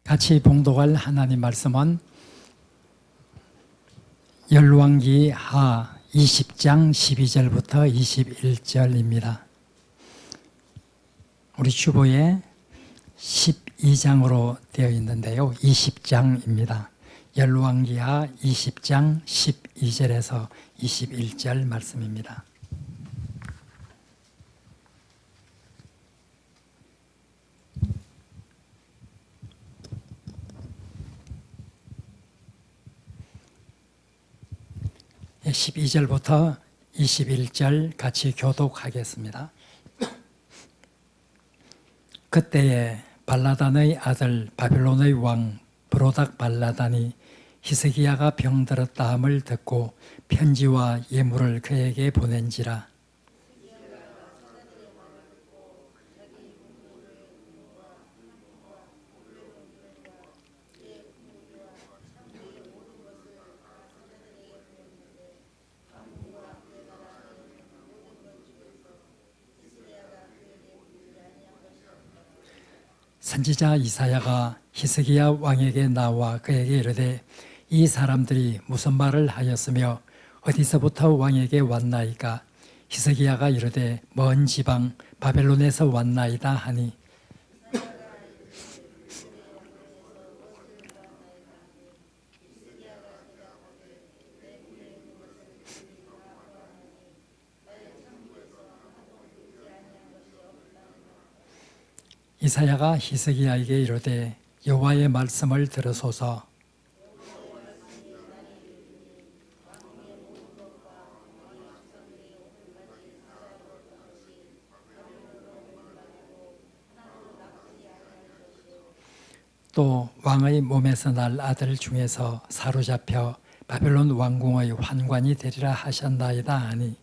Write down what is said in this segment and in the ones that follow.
같이 봉독할 하나님 말씀은 열왕기 하 20장 12절부터 21절입니다. 우리 주보에 12장으로 되어 있는데요. 20장입니다. 열왕기 하 20장 12절에서 21절 말씀입니다. 네, 12절부터 21절 같이 교독하겠습니다. 그때에 발라단의 아들 바벨론의 왕 브로닥 발라단이 히스기야가 병들었다 함을 듣고 편지와 예물을 그에게 보낸지라. 선지자 이사야가 히스기야 왕에게 나와 그에게 이르되 이 사람들이 무슨 말을 하였으며 어디서부터 왕에게 왔나이까? 히스기야가 이르되 먼 지방 바벨론에서 왔나이다 하니 이사야가 히스기야에게 이르되 여호와의 말씀을 들으소서. 또 왕의 몸에서 날 아들 중에서 사로잡혀 바벨론 왕궁의 환관이 되리라 하셨나이다 하니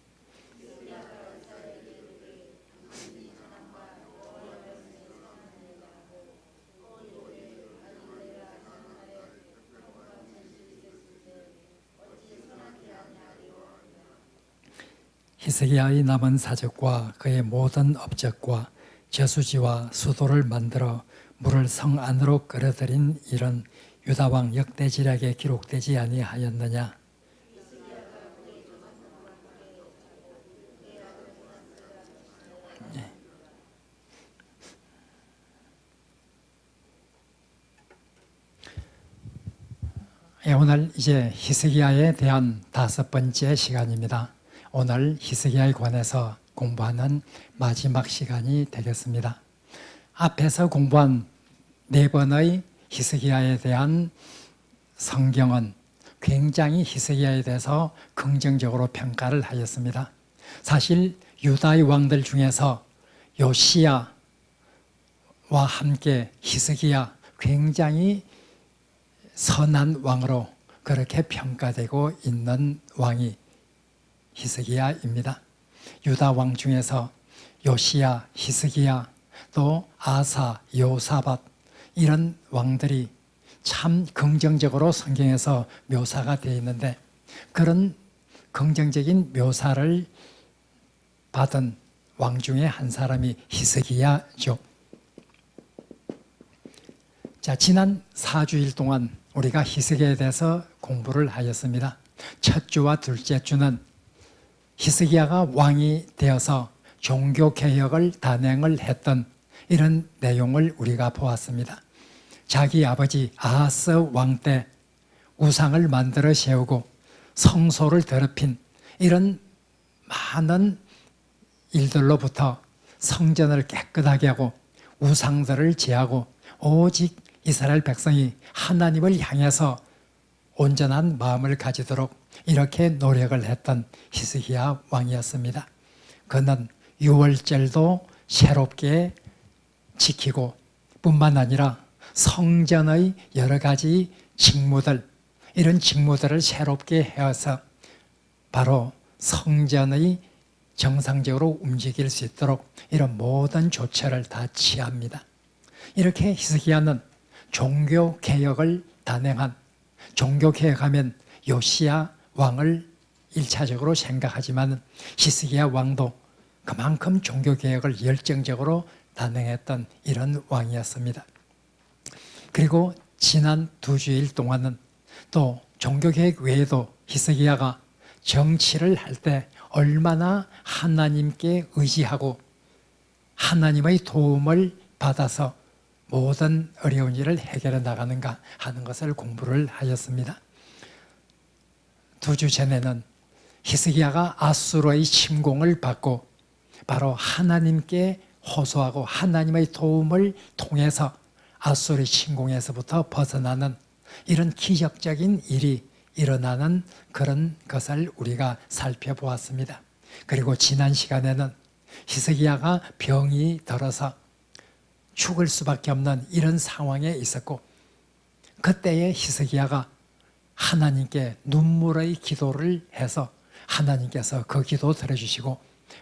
히스기야의 남은 사적과 그의 모든 업적과 저수지와 수도를 만들어 물을 성 안으로 끌어들인 일은 유다 왕 역대지략에 기록되지 아니하였느냐? 오늘 이제 히스기야에 대한 5번째 시간입니다. 오늘 히스기야에 관해서 공부하는 마지막 시간이 되겠습니다. 앞에서 공부한 4번의 히스기야에 대한 성경은 굉장히 히스기야에 대해서 긍정적으로 평가를 하였습니다. 사실 유다의 왕들 중에서 요시야와 함께 히스기야 굉장히 선한 왕으로 그렇게 평가되고 있는 왕이 히스기야입니다. 유다 왕 중에서 요시야, 히스기야, 또 아사, 요사밧 이런 왕들이 참 긍정적으로 성경에서 묘사가 되어 있는데 그런 긍정적인 묘사를 받은 왕 중에 한 사람이 히스기야죠. 자, 지난 4주일 동안 우리가 히스기야에 대해서 공부를 하였습니다. 첫 주와 둘째 주는 히스기야가 왕이 되어서 종교개혁을 단행을 했던 이런 내용을 우리가 보았습니다. 자기 아버지 아하스 왕 때 우상을 만들어 세우고 성소를 더럽힌 이런 많은 일들로부터 성전을 깨끗하게 하고 우상들을 제하고 오직 이스라엘 백성이 하나님을 향해서 온전한 마음을 가지도록 이렇게 노력을 했던 히스기야 왕이었습니다. 그는 유월절도 새롭게 지키고 뿐만 아니라 성전의 여러 가지 직무들, 이런 직무들을 새롭게 해서 바로 성전의 정상적으로 움직일 수 있도록 이런 모든 조처를 다 취합니다. 이렇게 히스기야는 종교개혁을 단행한, 종교개혁하면 요시야 왕을 1차적으로 생각하지만 히스기야 왕도 그만큼 종교개혁을 열정적으로 단행했던 이런 왕이었습니다. 그리고 지난 2주일 동안은 또 종교개혁 외에도 히스기야가 정치를 할 때 얼마나 하나님께 의지하고 하나님의 도움을 받아서 모든 어려운 일을 해결해 나가는가 하는 것을 공부를 하였습니다. 2주 전에는 히스기야가 아수르의 침공을 받고 바로 하나님께 호소하고 하나님의 도움을 통해서 아수르의 침공에서부터 벗어나는 이런 기적적인 일이 일어나는 그런 것을 우리가 살펴보았습니다. 그리고 지난 시간에는 히스기야가 병이 들어서 죽을 수밖에 없는 이런 상황에 있었고 그때에 히스기야가 하나님께 눈물의 기도를 해서 하나님께서 그 기도 들어주시고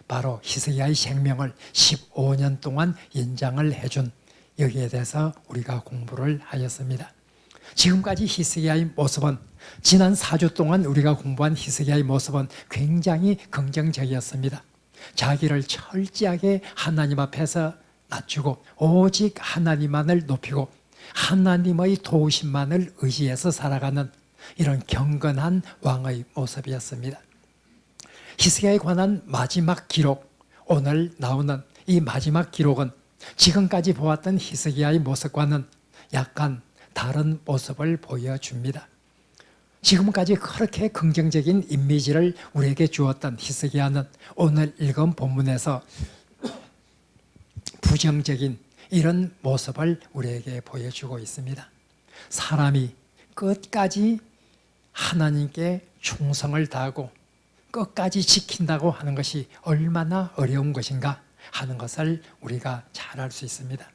바로 히스기야의 생명을 15년 동안 연장을 해준 여기에 대해서 우리가 공부를 하였습니다. 지금까지 히스기야의 모습은 지난 4주 동안 우리가 공부한 히스기야의 모습은 굉장히 긍정적이었습니다. 자기를 철저하게 하나님 앞에서 낮추고 오직 하나님만을 높이고 하나님의 도우심만을 의지해서 살아가는 이런 경건한 왕의 모습이었습니다. 히스기야에 관한 마지막 기록, 오늘 나오는 이 마지막 기록은 지금까지 보았던 히스기야의 모습과는 약간 다른 모습을 보여줍니다. 지금까지 그렇게 긍정적인 이미지를 우리에게 주었던 히스기야는 오늘 읽은 본문에서 부정적인 이런 모습을 우리에게 보여주고 있습니다. 사람이 끝까지 하나님께 충성을 다하고 끝까지 지킨다고 하는 것이 얼마나 어려운 것인가 하는 것을 우리가 잘 알 수 있습니다.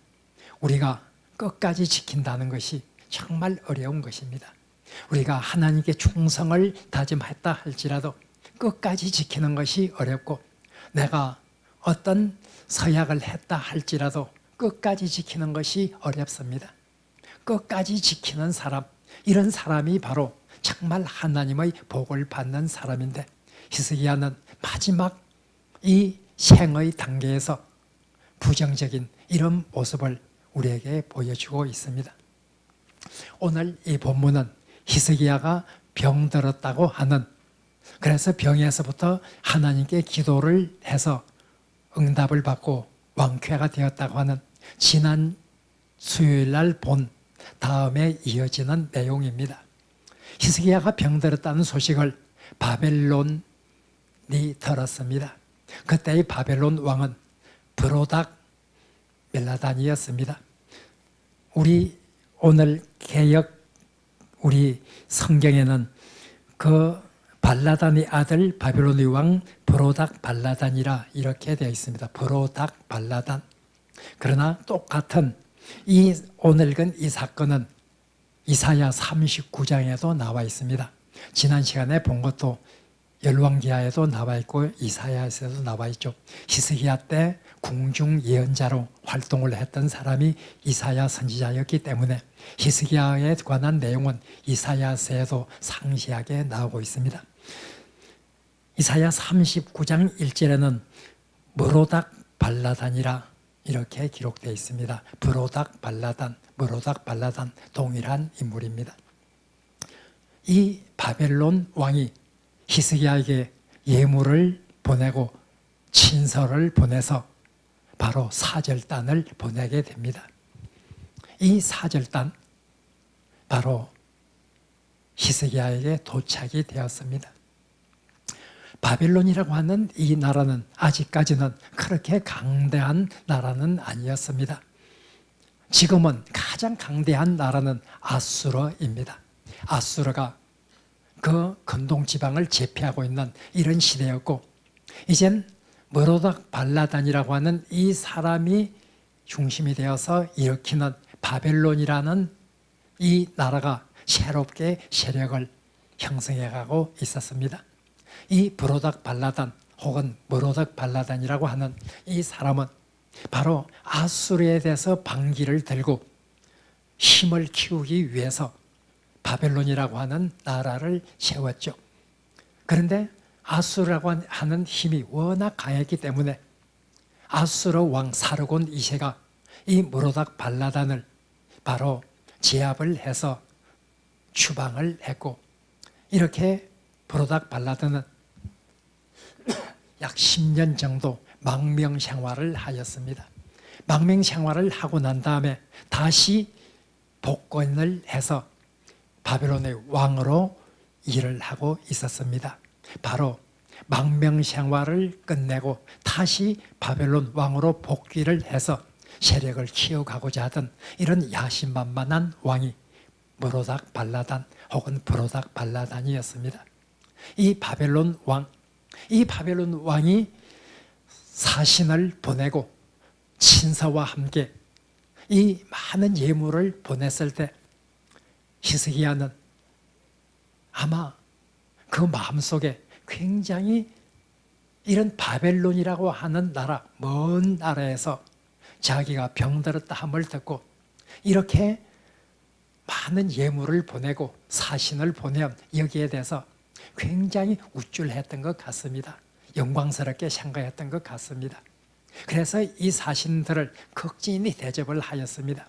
우리가 끝까지 지킨다는 것이 정말 어려운 것입니다. 우리가 하나님께 충성을 다짐했다 할지라도 끝까지 지키는 것이 어렵고 내가 어떤 서약을 했다 할지라도 끝까지 지키는 것이 어렵습니다. 끝까지 지키는 사람, 이런 사람이 바로 정말 하나님의 복을 받는 사람인데 히스기야는 마지막 이 생의 단계에서 부정적인 이런 모습을 우리에게 보여주고 있습니다. 오늘 이 본문은 히스기야가 병들었다고 하는, 그래서 병에서부터 하나님께 기도를 해서 응답을 받고 왕쾌가 되었다고 하는 지난 수요일 날 본 다음에 이어지는 내용입니다. 히스기야가 병들었다는 소식을 바벨론이 들었습니다. 그때의 바벨론 왕은 브로닥 멜라단이었습니다. 우리 오늘 개역 우리 성경에는 그 발라단의 아들 바벨론의 왕 브로닥 발라단이라 이렇게 되어 있습니다. 브로닥 발라단. 그러나 똑같은 이 오늘 읽은 이 사건은 이사야 39장에도 나와 있습니다. 지난 시간에 본 것도 열왕기하에도 나와 있고 이사야에서도 나와 있죠. 히스기야 때 궁중 예언자로 활동을 했던 사람이 이사야 선지자였기 때문에 히스기야에 관한 내용은 이사야서에도 상세하게 나오고 있습니다. 이사야 39장 1절에는 브로닥 발라단이라 이렇게 기록되어 있습니다. 브로닥 발라단, 브로닥 발라단 동일한 인물입니다. 이 바벨론 왕이 히스기야에게 예물을 보내고 친서를 보내서 바로 사절단을 보내게 됩니다. 이 사절단 바로 히스기야에게 도착이 되었습니다. 바벨론이라고 하는 이 나라는 아직까지는 그렇게 강대한 나라는 아니었습니다. 지금은 가장 강대한 나라는 아수르입니다. 아수르가 그 근동지방을 제패하고 있는 이런 시대였고, 이젠 브로닥 발라단이라고 하는 이 사람이 중심이 되어서 일으키는 바벨론이라는 이 나라가 새롭게 세력을 형성해가고 있었습니다. 이 브로닥 발라단 혹은 브로닥 발라단이라고 하는 이 사람은 바로 아수르에 대해서 반기를 들고 힘을 키우기 위해서 바벨론이라고 하는 나라를 세웠죠. 그런데 아수르라고 하는 힘이 워낙 강했기 때문에 아수르 왕 사르곤 2세가 이 브로닥 발라단을 바로 제압을 해서 추방을 했고, 이렇게 브로닥 발라드는 약 10년 정도 망명 생활을 하였습니다. 망명 생활을 하고 난 다음에 다시 복권을 해서 바벨론의 왕으로 일을 하고 있었습니다. 바로 망명 생활을 끝내고 다시 바벨론 왕으로 복귀를 해서 세력을 키워가고자 하던 이런 야심만만한 왕이 브로닥 발라단 혹은 브로닥 발라단이었습니다. 이 바벨론 왕이 사신을 보내고 친서와 함께 이 많은 예물을 보냈을 때 히스기야는 아마 그 마음속에 굉장히 이런 바벨론이라고 하는 나라, 먼 나라에서 자기가 병들었다 함을 듣고 이렇게 많은 예물을 보내고 사신을 보내면 여기에 대해서 굉장히 우쭐했던 것 같습니다. 영광스럽게 생각했던 것 같습니다. 그래서 이 사신들을 극진히 대접을 하였습니다.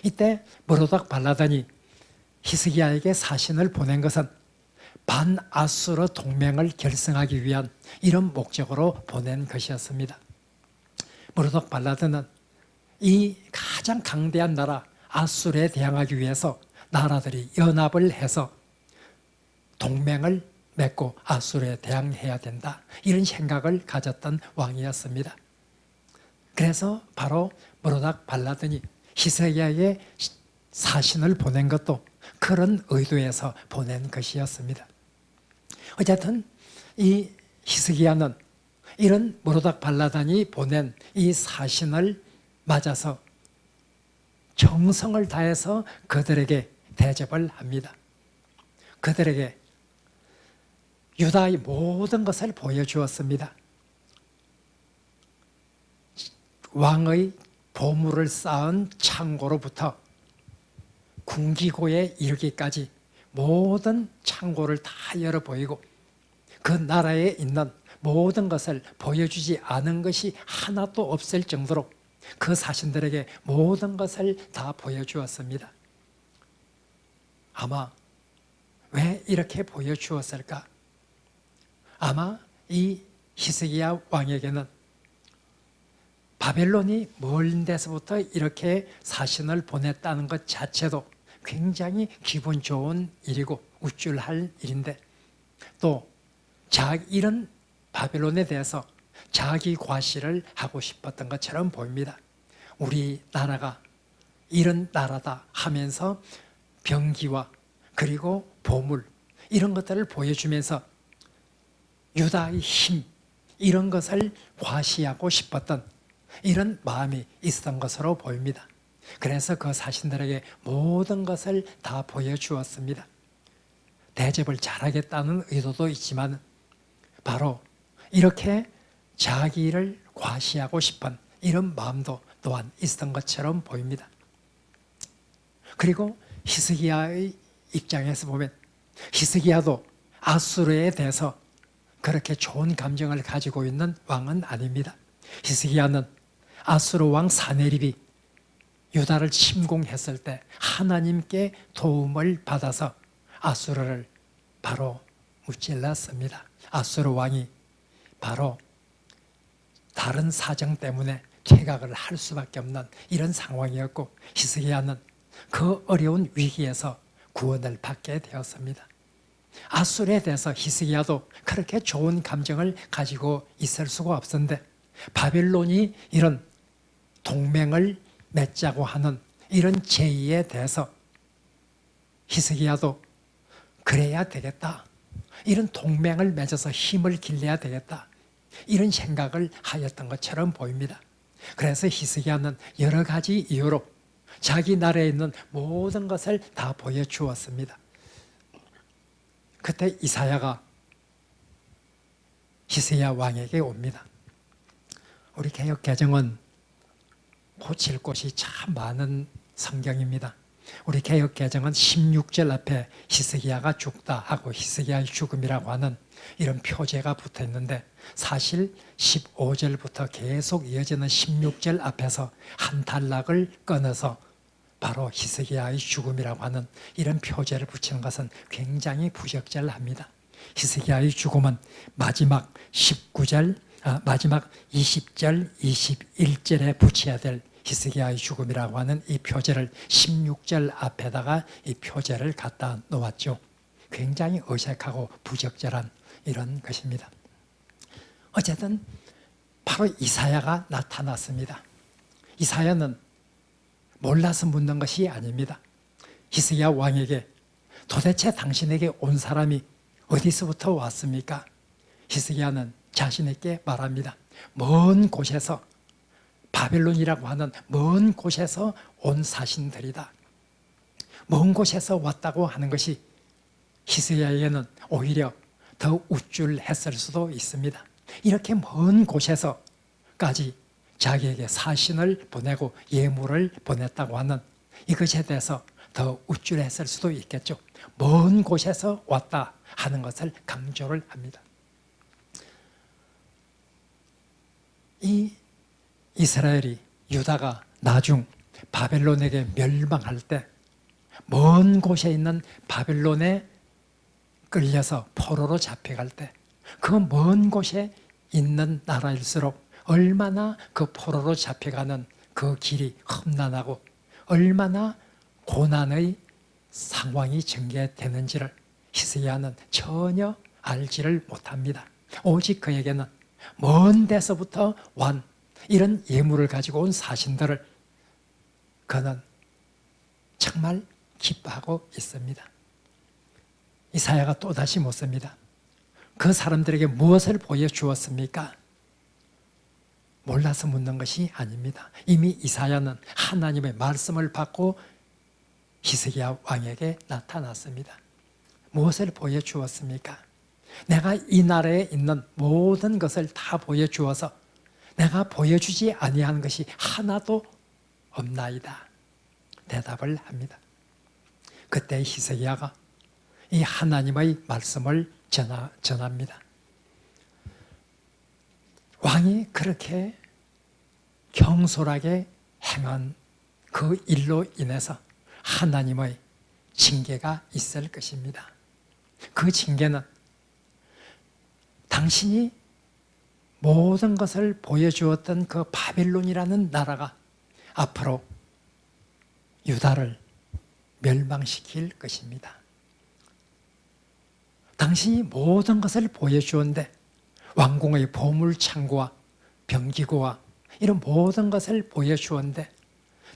이때 브로닥 발라단이 히스기야에게 사신을 보낸 것은 반아수르 동맹을 결성하기 위한 이런 목적으로 보낸 것이었습니다. 브로닥 발라단은 이 가장 강대한 나라 아수르에 대항하기 위해서 나라들이 연합을 해서 동맹을 맺고 아수르에 대항해야 된다, 이런 생각을 가졌던 왕이었습니다. 그래서 바로 브로닥 발라단이 히스기야에게 사신을 보낸 것도 그런 의도에서 보낸 것이었습니다. 어쨌든 이 히스기야는 이런 브로닥 발라단이 보낸 이 사신을 맞아서 정성을 다해서 그들에게 대접을 합니다. 그들에게 유다의 모든 것을 보여주었습니다. 왕의 보물을 쌓은 창고로부터 궁기고에 이르기까지 모든 창고를 다 열어 보이고 그 나라에 있는 모든 것을 보여주지 않은 것이 하나도 없을 정도로 그 사신들에게 모든 것을 다 보여주었습니다. 아마 왜 이렇게 보여주었을까? 아마 이 히스기야 왕에게는 바벨론이 멀은 데서부터 이렇게 사신을 보냈다는 것 자체도 굉장히 기분 좋은 일이고 우쭐할 일인데, 또 이런 바벨론에 대해서 자기 과시를 하고 싶었던 것처럼 보입니다. 우리나라가 이런 나라다 하면서 병기와 그리고 보물 이런 것들을 보여주면서 유다의 힘 이런 것을 과시하고 싶었던 이런 마음이 있었던 것으로 보입니다. 그래서 그 사신들에게 모든 것을 다 보여주었습니다. 대접을 잘하겠다는 의도도 있지만 바로 이렇게 자기를 과시하고 싶은 이런 마음도 또한 있었던 것처럼 보입니다. 그리고 히스기야의 입장에서 보면 히스기야도 아수르에 대해서 그렇게 좋은 감정을 가지고 있는 왕은 아닙니다. 히스기야는 아수르 왕 사네립이 유다를 침공했을 때 하나님께 도움을 받아서 아수르를 바로 무찔렀습니다. 아수르 왕이 바로 다른 사정 때문에 퇴각을 할 수밖에 없는 이런 상황이었고 히스기야는 그 어려운 위기에서 구원을 받게 되었습니다. 아수르에 대해서 히스기야도 그렇게 좋은 감정을 가지고 있을 수가 없었는데 바벨론이 이런 동맹을 맺자고 하는 이런 제의에 대해서 히스기야도 그래야 되겠다, 이런 동맹을 맺어서 힘을 길러야 되겠다, 이런 생각을 하였던 것처럼 보입니다. 그래서 히스기야는 여러 가지 이유로 자기 나라에 있는 모든 것을 다 보여주었습니다. 그때 이사야가 히스기야 왕에게 옵니다. 우리 개역 개정은 고칠 곳이 참 많은 성경입니다. 우리 개역 개정은 16절 앞에 히스기야가 죽다 하고 히스기야의 죽음이라고 하는 이런 표제가 붙어 있는데, 사실 15절부터 계속 이어지는 16절 앞에서 한 단락을 끊어서 바로 히스기야의 죽음이라고 하는 이런 표제를 붙이는 것은 굉장히 부적절합니다. 히스기야의 죽음은 마지막 19절, 마지막 20절, 21절에 붙여야 될 히스기야의 죽음이라고 하는 이 표제를 16절 앞에다가 이 표제를 갖다 놓았죠. 굉장히 어색하고 부적절한 이런 것입니다. 어쨌든 바로 이사야가 나타났습니다. 이사야는 몰라서 묻는 것이 아닙니다. 히스기야 왕에게 도대체 당신에게 온 사람이 어디서부터 왔습니까? 히스기야는 자신에게 말합니다. 먼 곳에서, 바벨론이라고 하는 먼 곳에서 온 사신들이다. 먼 곳에서 왔다고 하는 것이 히스기야에게는 오히려 더 우쭐했을 수도 있습니다. 이렇게 먼 곳에서까지 자기에게 사신을 보내고 예물을 보냈다고 하는 이것에 대해서 더 우쭐했을 수도 있겠죠. 먼 곳에서 왔다 하는 것을 강조를 합니다. 이 이스라엘이, 유다가 나중 바벨론에게 멸망할 때 먼 곳에 있는 바벨론에 끌려서 포로로 잡혀갈 때 그 먼 곳에 있는 나라일수록 얼마나 그 포로로 잡혀가는 그 길이 험난하고 얼마나 고난의 상황이 전개되는지를 히스기야는 전혀 알지를 못합니다. 오직 그에게는 먼 데서부터 완 이런 예물을 가지고 온 사신들을 그는 정말 기뻐하고 있습니다. 이사야가 또다시 묻습니다. 그 사람들에게 무엇을 보여주었습니까? 몰라서 묻는 것이 아닙니다. 이미 이사야는 하나님의 말씀을 받고 히스기야 왕에게 나타났습니다. 무엇을 보여주었습니까? 내가 이 나라에 있는 모든 것을 다 보여주어서 내가 보여주지 아니한 것이 하나도 없나이다. 대답을 합니다. 그때 히스기야가 이 하나님의 말씀을 전합니다. 왕이 그렇게 경솔하게 행한 그 일로 인해서 하나님의 징계가 있을 것입니다. 그 징계는 당신이 모든 것을 보여주었던 그 바벨론이라는 나라가 앞으로 유다를 멸망시킬 것입니다. 당신이 모든 것을 보여주었는데 왕궁의 보물창고와 병기고와 이런 모든 것을 보여주었는데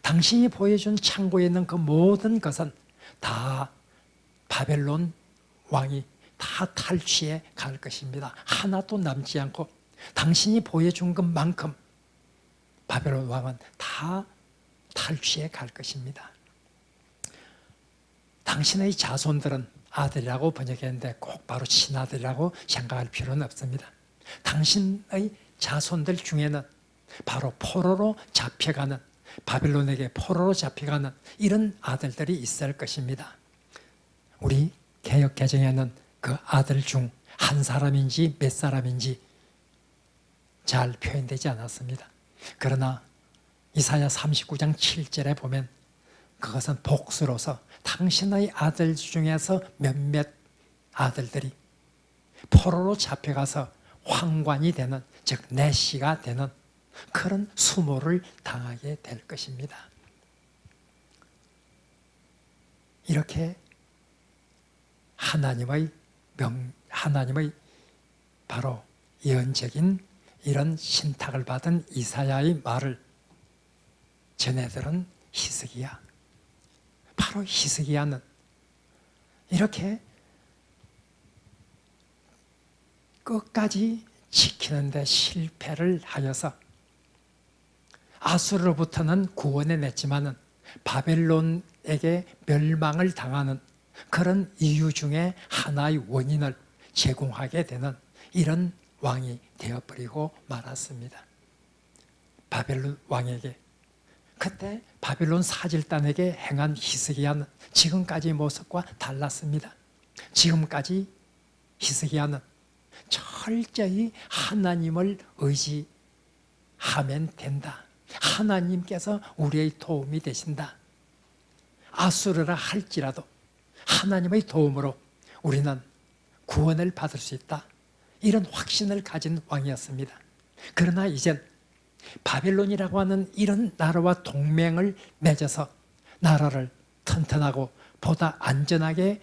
당신이 보여준 창고에 있는 그 모든 것은 다 바벨론 왕이 다 탈취해 갈 것입니다. 하나도 남지 않고 당신이 보여준 것만큼 바벨론 왕은 다 탈취해 갈 것입니다. 당신의 자손들은 아들이라고 번역했는데 꼭 바로 친아들이라고 생각할 필요는 없습니다. 당신의 자손들 중에는 바로 포로로 잡혀가는, 바벨론에게 포로로 잡혀가는 이런 아들들이 있을 것입니다. 우리 개역개정에는 그 아들 중 한 사람인지 몇 사람인지 잘 표현되지 않았습니다. 그러나 이사야 39장 7절에 보면 그것은 복수로서 당신의 아들 중에서 몇몇 아들들이 포로로 잡혀가서 황관이 되는, 즉 내시가 되는 그런 수모를 당하게 될 것입니다. 이렇게 하나님의 바로 예언적인 이런 신탁을 받은 이사야의 말을 전해들은 히스기야. 바로 히스기야는 이렇게 끝까지 지키는데 실패를 하여서 아수르로부터는 구원해 냈지만은 바벨론에게 멸망을 당하는 그런 이유 중에 하나의 원인을 제공하게 되는 이런 왕이 되어버리고 말았습니다. 바벨론 왕에게, 그때 바벨론 사절단에게 행한 히스기야는 지금까지의 모습과 달랐습니다. 지금까지 히스기야는 철저히 하나님을 의지하면 된다. 하나님께서 우리의 도움이 되신다. 아수르라 할지라도 하나님의 도움으로 우리는 구원을 받을 수 있다. 이런 확신을 가진 왕이었습니다. 그러나 이젠 바벨론이라고 하는 이런 나라와 동맹을 맺어서 나라를 튼튼하고 보다 안전하게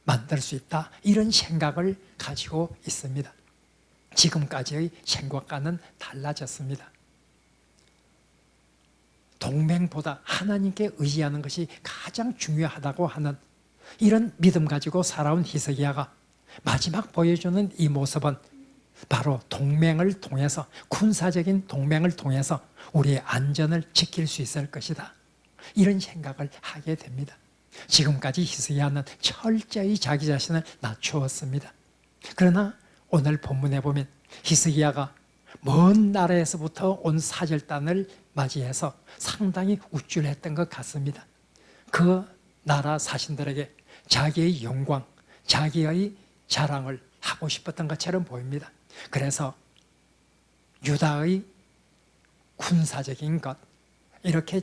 만들 수 있다. 이런 생각을 가지고 있습니다. 지금까지의 생각과는 달라졌습니다. 동맹보다 하나님께 의지하는 것이 가장 중요하다고 하는 이런 믿음 가지고 살아온 히스기야가 마지막 보여주는 이 모습은 바로 동맹을 통해서, 군사적인 동맹을 통해서 우리의 안전을 지킬 수 있을 것이다. 이런 생각을 하게 됩니다. 지금까지 히스기야는 철저히 자기 자신을 낮추었습니다. 그러나 오늘 본문에 보면 히스기야가 먼 나라에서부터 온 사절단을 맞이해서 상당히 우쭐했던 것 같습니다. 그 나라 사신들에게 자기의 영광, 자기의 자랑을 하고 싶었던 것처럼 보입니다. 그래서 유다의 군사적인 것, 이렇게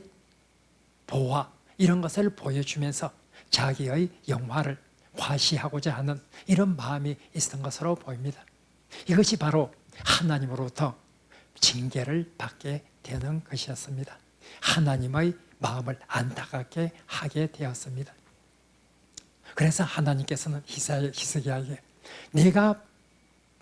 보화, 이런 것을 보여주면서 자기의 영화를 과시하고자 하는 이런 마음이 있었던 것으로 보입니다. 이것이 바로 하나님으로부터 징계를 받게 되는 것이었습니다. 하나님의 마음을 안타깝게 하게 되었습니다. 그래서 하나님께서는 히스기야에게 네가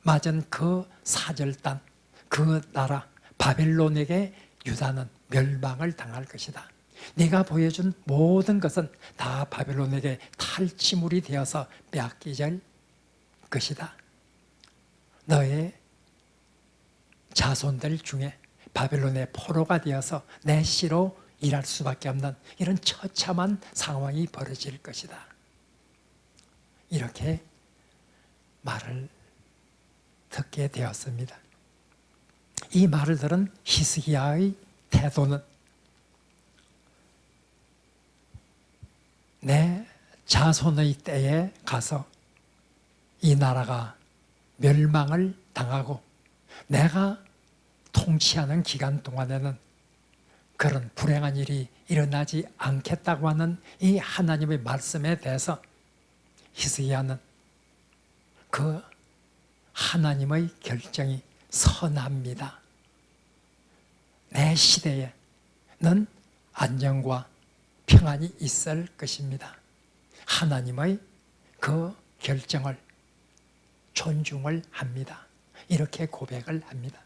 맞은 그 사절단, 그 나라 바벨론에게 유다는 멸망을 당할 것이다. 네가 보여준 모든 것은 다 바벨론에게 탈취물이 되어서 빼앗기질 것이다. 너의 자손들 중에 바벨론의 포로가 되어서 내 씨로 일할 수밖에 없는 이런 처참한 상황이 벌어질 것이다. 이렇게 말을 듣게 되었습니다. 이 말을 들은 히스기야의 태도는 내 자손의 때에 가서 이 나라가 멸망을 당하고 내가 통치하는 기간 동안에는 그런 불행한 일이 일어나지 않겠다고 하는 이 하나님의 말씀에 대해서 히스기야는 그 하나님의 결정이 선합니다. 내 시대에는 안정과 평안이 있을 것입니다. 하나님의 그 결정을 존중을 합니다. 이렇게 고백을 합니다.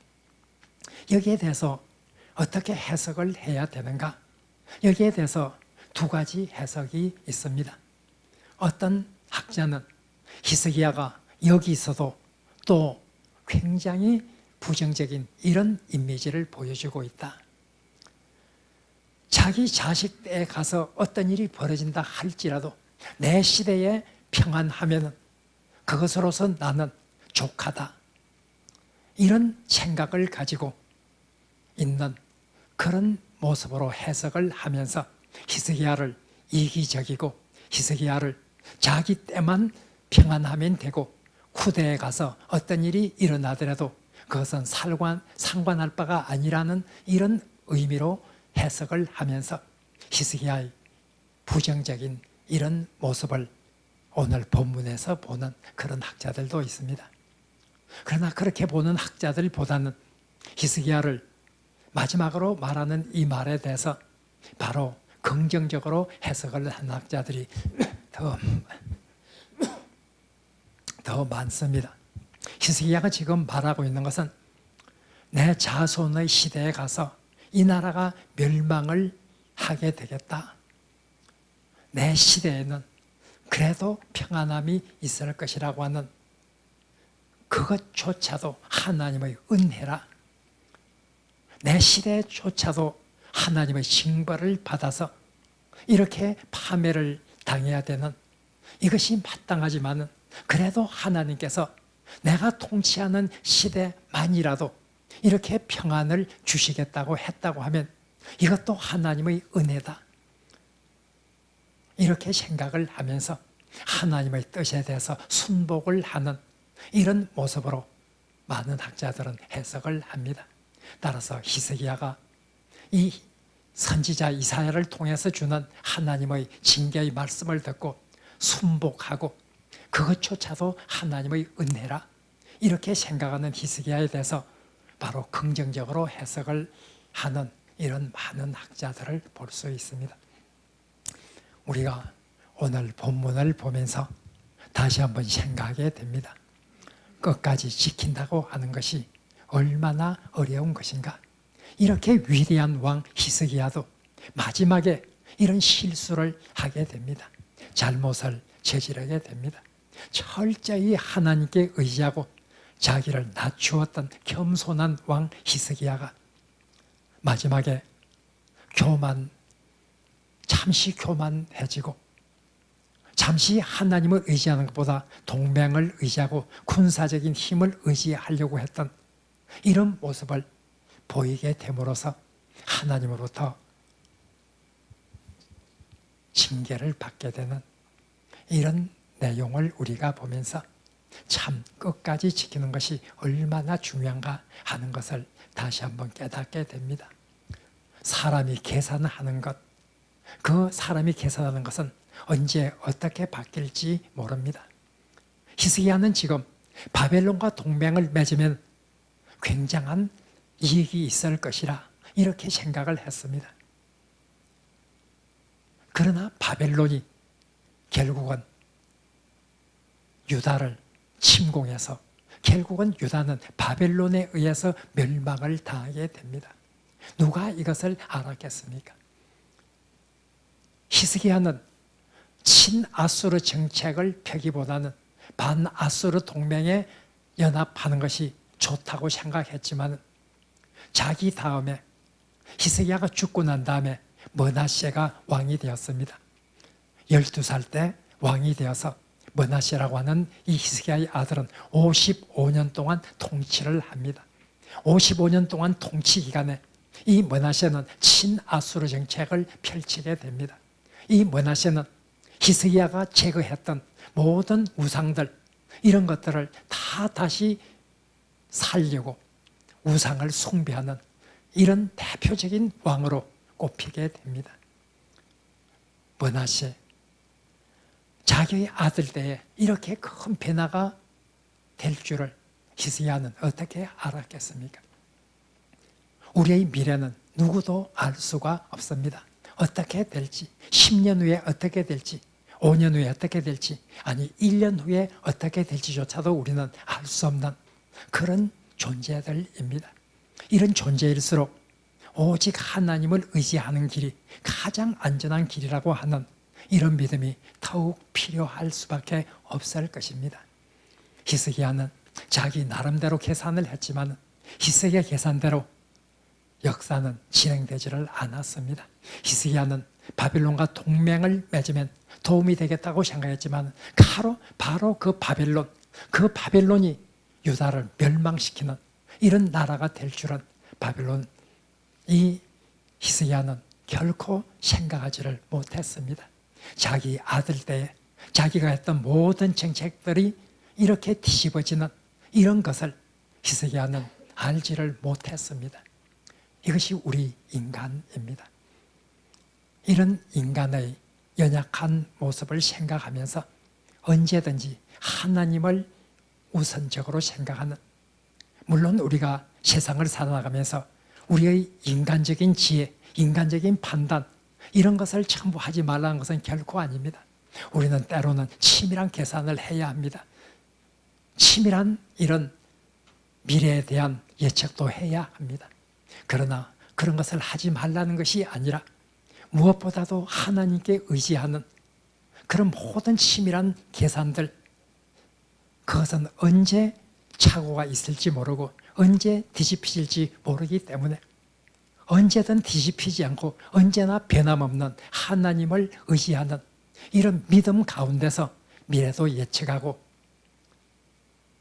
여기에 대해서 어떻게 해석을 해야 되는가? 여기에 대해서 두 가지 해석이 있습니다. 어떤 학자는 히스기야가 여기서도 또 굉장히 부정적인 이런 이미지를 보여주고 있다. 자기 자식 때에 가서 어떤 일이 벌어진다 할지라도 내 시대에 평안하면 그것으로서 나는 족하다. 이런 생각을 가지고 있는 그런 모습으로 해석을 하면서 히스기야를 이기적이고 히스기야를 자기 때만 평안하면 되고 후대에 가서 어떤 일이 일어나더라도 그것은 상관할 바가 아니라는 이런 의미로 해석을 하면서 히스기야의 부정적인 이런 모습을 오늘 본문에서 보는 그런 학자들도 있습니다. 그러나 그렇게 보는 학자들보다는 히스기야를 마지막으로 말하는 이 말에 대해서 바로 긍정적으로 해석을 한 학자들이 더 많습니다. 히스기야가 지금 말하고 있는 것은 내 자손의 시대에 가서 이 나라가 멸망을 하게 되겠다. 내 시대에는 그래도 평안함이 있을 것이라고 하는 그것조차도 하나님의 은혜라. 내 시대조차도 하나님의 징벌을 받아서 이렇게 파멸을 당해야 되는 이것이 마땅하지만은 그래도 하나님께서 내가 통치하는 시대만이라도 이렇게 평안을 주시겠다고 했다고 하면 이것도 하나님의 은혜다. 이렇게 생각을 하면서 하나님의 뜻에 대해서 순복을 하는 이런 모습으로 많은 학자들은 해석을 합니다. 따라서 히스기야가 이 선지자 이사야를 통해서 주는 하나님의 징계의 말씀을 듣고 순복하고 그것조차도 하나님의 은혜라 이렇게 생각하는 히스기야에 대해서 바로 긍정적으로 해석을 하는 이런 많은 학자들을 볼 수 있습니다. 우리가 오늘 본문을 보면서 다시 한번 생각하게 됩니다. 끝까지 지킨다고 하는 것이 얼마나 어려운 것인가. 이렇게 위대한 왕 히스기야도 마지막에 이런 실수를 하게 됩니다. 잘못을 저지르게 됩니다. 철저히 하나님께 의지하고 자기를 낮추었던 겸손한 왕 히스기야가 마지막에 잠시 교만해지고 잠시 하나님을 의지하는 것보다 동맹을 의지하고 군사적인 힘을 의지하려고 했던 이런 모습을 보이게 됨으로써 하나님으로부터 징계를 받게 되는 이런 내용을 우리가 보면서 참 끝까지 지키는 것이 얼마나 중요한가 하는 것을 다시 한번 깨닫게 됩니다. 사람이 계산하는 것, 그 사람이 계산하는 것은 언제 어떻게 바뀔지 모릅니다. 히스기야는 지금 바벨론과 동맹을 맺으면 굉장한 이익이 있을 것이라 이렇게 생각을 했습니다. 그러나 바벨론이 결국은 유다를 침공해서 결국은 유다는 바벨론에 의해서 멸망을 당하게 됩니다. 누가 이것을 알았겠습니까? 히스기야는 친아수르 정책을 펴기보다는 반아수르 동맹에 연합하는 것이 좋다고 생각했지만 자기 다음에 히스기야가 죽고 난 다음에 므낫세가 왕이 되었습니다. 12살 때 왕이 되어서 므낫세라고 하는 이 히스기야의 아들은 55년 동안 통치를 합니다. 55년 동안 통치 기간에 이 므낫세는 친아수르 정책을 펼치게 됩니다. 이 므낫세는 히스기야가 제거했던 모든 우상들 이런 것들을 다 다시 살리고 우상을 숭배하는 이런 대표적인 왕으로 꼽히게 됩니다. 므낫세 자기의 아들 때에 이렇게 큰 변화가 될 줄을 히스기야는 어떻게 알았겠습니까? 우리의 미래는 누구도 알 수가 없습니다. 어떻게 될지, 10년 후에 어떻게 될지, 5년 후에 어떻게 될지, 아니 1년 후에 어떻게 될지조차도 우리는 알 수 없는 그런 존재들입니다. 이런 존재일수록 오직 하나님을 의지하는 길이 가장 안전한 길이라고 하는 이런 믿음이 더욱 필요할 수밖에 없을 것입니다. 히스기야는 자기 나름대로 계산을 했지만 히스기야 계산대로 역사는 진행되지를 않았습니다. 히스기야는 바벨론과 동맹을 맺으면 도움이 되겠다고 생각했지만 바로 그 바벨론이 유다를 멸망시키는 이런 나라가 될 줄은 이 히스기야는 결코 생각하지를 못했습니다. 자기 아들 때에 자기가 했던 모든 정책들이 이렇게 뒤집어지는 이런 것을 히스기야는 알지를 못했습니다. 이것이 우리 인간입니다. 이런 인간의 연약한 모습을 생각하면서 언제든지 하나님을 우선적으로 생각하는, 물론 우리가 세상을 살아나가면서 우리의 인간적인 지혜, 인간적인 판단 이런 것을 전부 하지 말라는 것은 결코 아닙니다. 우리는 때로는 치밀한 계산을 해야 합니다. 치밀한 이런 미래에 대한 예측도 해야 합니다. 그러나 그런 것을 하지 말라는 것이 아니라 무엇보다도 하나님께 의지하는 그런 모든 치밀한 계산들, 그것은 언제 착오가 있을지 모르고 언제 뒤집힐지 모르기 때문에 언제든 뒤집히지 않고 언제나 변함없는 하나님을 의지하는 이런 믿음 가운데서 미래도 예측하고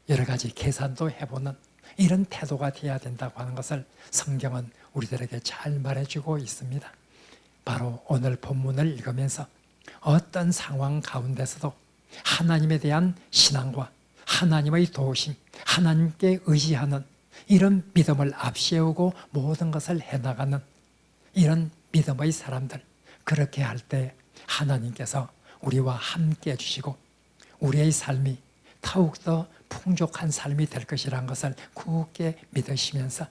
여러 가지 계산도 해보는 이런 태도가 되어야 된다고 하는 것을 성경은 우리들에게 잘 말해주고 있습니다. 바로 오늘 본문을 읽으면서 어떤 상황 가운데서도 하나님에 대한 신앙과 하나님의 도우심, 하나님께 의지하는 이런 믿음을 앞세우고 모든 것을 해나가는 이런 믿음의 사람들, 그렇게 할 때 하나님께서 우리와 함께 해주시고 우리의 삶이 더욱더 풍족한 삶이 될 것이라는 것을 굳게 믿으시면서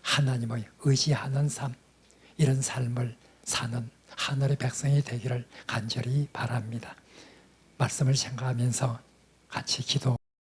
하나님의 의지하는 삶, 이런 삶을 사는 하늘의 백성이 되기를 간절히 바랍니다. 말씀을 생각하면서 같이 기도